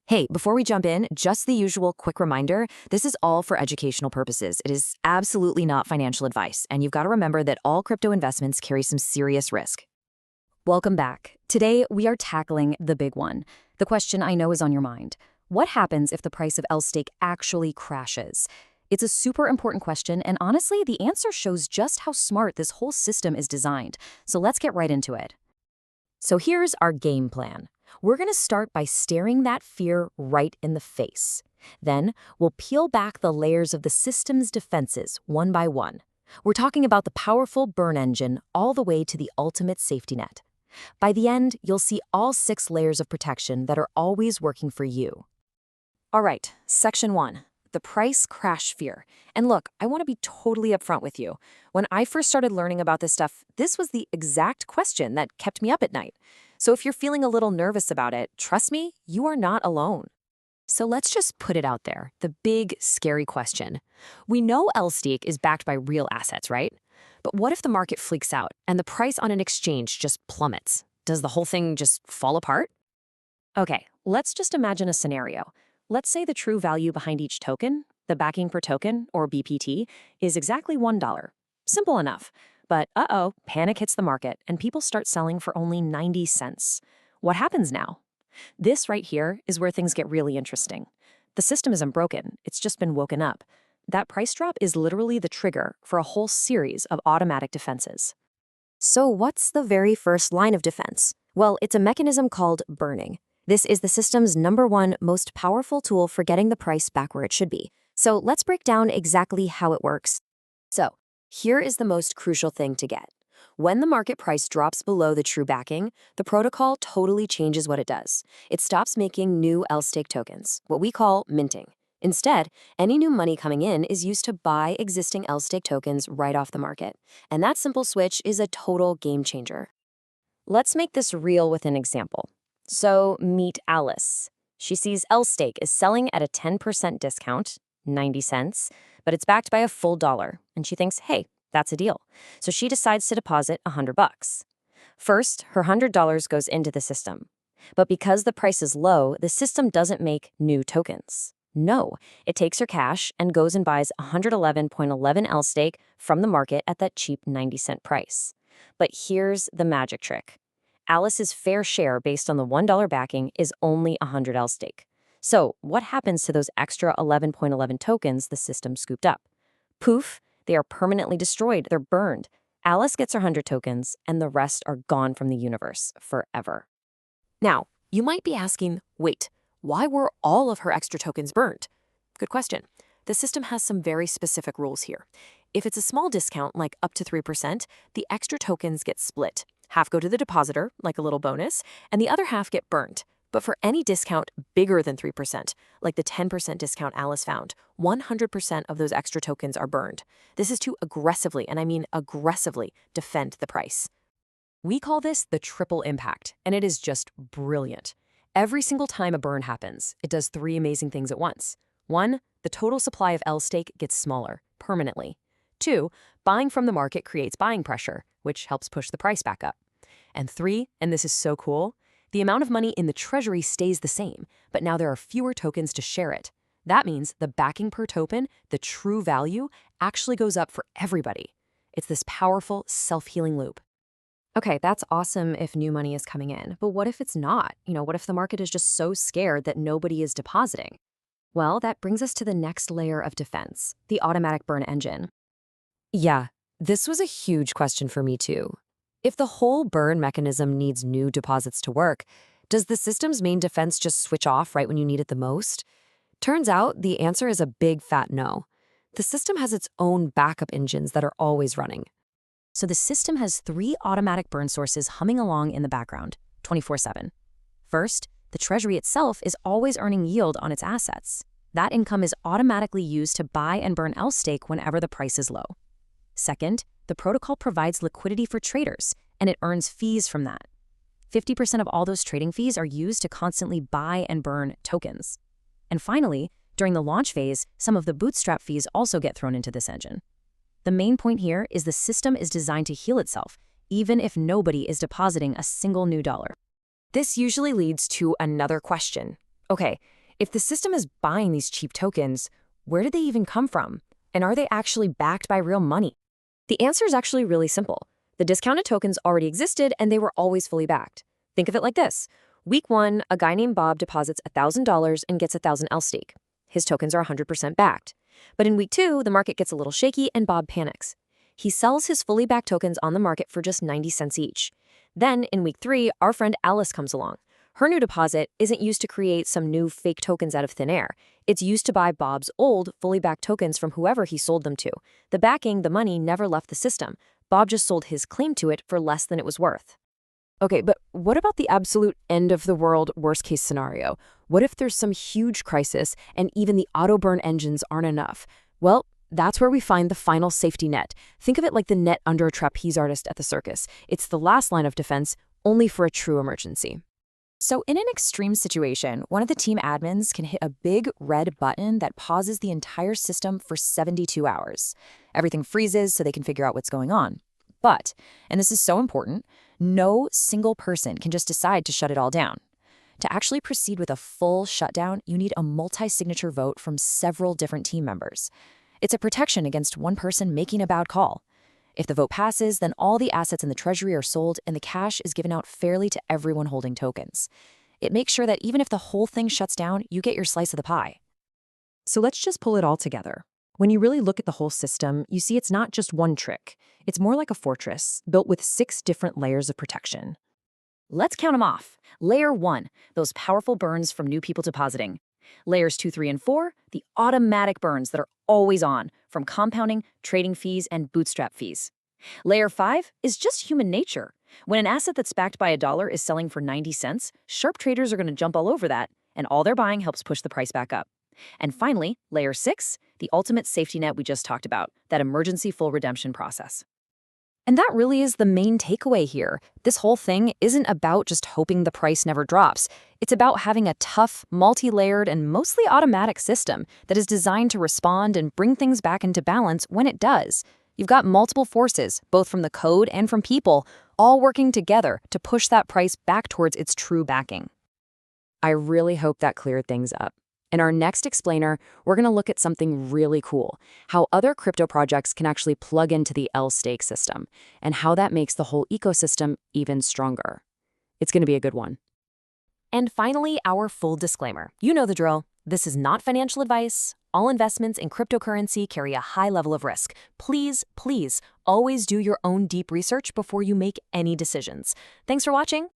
Hey, before we jump in, just the usual quick reminder, this is all for educational purposes. It is absolutely not financial advice, and you've got to remember that all crypto investments carry some serious risk. Welcome back. Today, we are tackling the big one. The question I know is on your mind. What happens if the price of LStake actually crashes? It's a super important question, and honestly, the answer shows just how smart this whole system is designed. So let's get right into it. So here's our game plan. We're going to start by staring that fear right in the face. Then, we'll peel back the layers of the system's defenses one by one. We're talking about the powerful burn engine all the way to the ultimate safety net. By the end, you'll see all 6 layers of protection that are always working for you. All right, Section 1. The price crash fear. And look, I want to be totally upfront with you. When I first started learning about this stuff, this was the exact question that kept me up at night. So if you're feeling a little nervous about it, trust me, you are not alone. So let's just put it out there, the big, scary question. We know LStake is backed by real assets, right? But what if the market freaks out and the price on an exchange just plummets? Does the whole thing just fall apart? Okay, let's just imagine a scenario. Let's say the true value behind each token, the backing per token, or BPT, is exactly $1. Simple enough. But panic hits the market, and people start selling for only 90 cents. What happens now? This right here is where things get really interesting. The system isn't broken, it's just been woken up. That price drop is literally the trigger for a whole series of automatic defenses. So what's the very first line of defense? Well, it's a mechanism called burning. This is the system's #1 most powerful tool for getting the price back where it should be. So let's break down exactly how it works. So, here is the most crucial thing to get. When the market price drops below the true backing, the protocol totally changes what it does. It stops making new LStake tokens, what we call minting. Instead, any new money coming in is used to buy existing LStake tokens right off the market. And that simple switch is a total game changer. Let's make this real with an example. So meet Alice. She sees LStake is selling at a 10% discount, 90 cents, but it's backed by a full dollar, and she thinks, hey, that's a deal. So she decides to deposit $100. First, her $100 goes into the system. But because the price is low, the system doesn't make new tokens. No, it takes her cash and goes and buys 111.11 LStake from the market at that cheap 90-cent price. But here's the magic trick. Alice's fair share based on the $1 backing is only 100 LStake. So what happens to those extra 11.11 tokens the system scooped up? Poof, they are permanently destroyed. They're burned. Alice gets her 100 tokens, and the rest are gone from the universe forever. Now, you might be asking, wait, why were all of her extra tokens burned? Good question. The system has some very specific rules here. If it's a small discount, like up to 3%, the extra tokens get split. Half go to the depositor, like a little bonus, and the other half get burnt. But for any discount bigger than 3%, like the 10% discount Alice found, 100% of those extra tokens are burned. This is to aggressively, and I mean aggressively, defend the price. We call this the triple impact, and it is just brilliant. Every single time a burn happens, it does 3 amazing things at once. 1, the total supply of LStake gets smaller, permanently. 2, buying from the market creates buying pressure, which helps push the price back up. And 3, and this is so cool, the amount of money in the treasury stays the same, but now there are fewer tokens to share it. That means the backing per token, the true value, actually goes up for everybody. It's this powerful, self-healing loop. Okay, that's awesome if new money is coming in, but what if it's not? What if the market is just so scared that nobody is depositing? Well, that brings us to the next layer of defense, the automatic burn engine. Yeah, this was a huge question for me too. If the whole burn mechanism needs new deposits to work, does the system's main defense just switch off right when you need it the most? Turns out the answer is a big fat no. The system has its own backup engines that are always running. So the system has 3 automatic burn sources humming along in the background, 24/7. First, the treasury itself is always earning yield on its assets. That income is automatically used to buy and burn LStake whenever the price is low. Second, the protocol provides liquidity for traders, and it earns fees from that. 50% of all those trading fees are used to constantly buy and burn tokens. And finally, during the launch phase, some of the bootstrap fees also get thrown into this engine. The main point here is the system is designed to heal itself, even if nobody is depositing a single new dollar. This usually leads to another question. Okay, if the system is buying these cheap tokens, where did they even come from? And are they actually backed by real money? The answer is actually really simple. The discounted tokens already existed and they were always fully backed. Think of it like this. Week 1, a guy named Bob deposits $1,000 and gets 1,000 LStake. His tokens are 100% backed. But in week 2, the market gets a little shaky and Bob panics. He sells his fully backed tokens on the market for just 90 cents each. Then, in week 3, our friend Alice comes along. Her new deposit isn't used to create some new fake tokens out of thin air. It's used to buy Bob's old, fully backed tokens from whoever he sold them to. The backing, the money, never left the system. Bob just sold his claim to it for less than it was worth. Okay, but what about the absolute end of the world worst case scenario? What if there's some huge crisis and even the auto burn engines aren't enough? Well, that's where we find the final safety net. Think of it like the net under a trapeze artist at the circus. It's the last line of defense, only for a true emergency. So in an extreme situation, one of the team admins can hit a big red button that pauses the entire system for 72 hours. Everything freezes so they can figure out what's going on. But, and this is so important, no single person can just decide to shut it all down. To actually proceed with a full shutdown, you need a multi-signature vote from several different team members. It's a protection against one person making a bad call. If the vote passes, then all the assets in the Treasury are sold and the cash is given out fairly to everyone holding tokens. It makes sure that even if the whole thing shuts down, you get your slice of the pie. So let's just pull it all together. When you really look at the whole system, you see it's not just one trick. It's more like a fortress, built with 6 different layers of protection. Let's count them off. Layer 1, those powerful burns from new people depositing. Layers 2, 3, and 4, the automatic burns that are always on, from compounding, trading fees, and bootstrap fees. Layer 5 is just human nature. When an asset that's backed by $1 is selling for 90 cents, sharp traders are going to jump all over that, and all they're buying helps push the price back up. And finally, Layer 6, the ultimate safety net we just talked about, that emergency full redemption process. And that really is the main takeaway here. This whole thing isn't about just hoping the price never drops. It's about having a tough, multi-layered, and mostly automatic system that is designed to respond and bring things back into balance when it does. You've got multiple forces, both from the code and from people, all working together to push that price back towards its true backing. I really hope that cleared things up. In our next explainer, we're going to look at something really cool, how other crypto projects can actually plug into the LStake system, and how that makes the whole ecosystem even stronger. It's going to be a good one. And finally, our full disclaimer. You know the drill. This is not financial advice. All investments in cryptocurrency carry a high level of risk. Please, please, always do your own deep research before you make any decisions. Thanks for watching.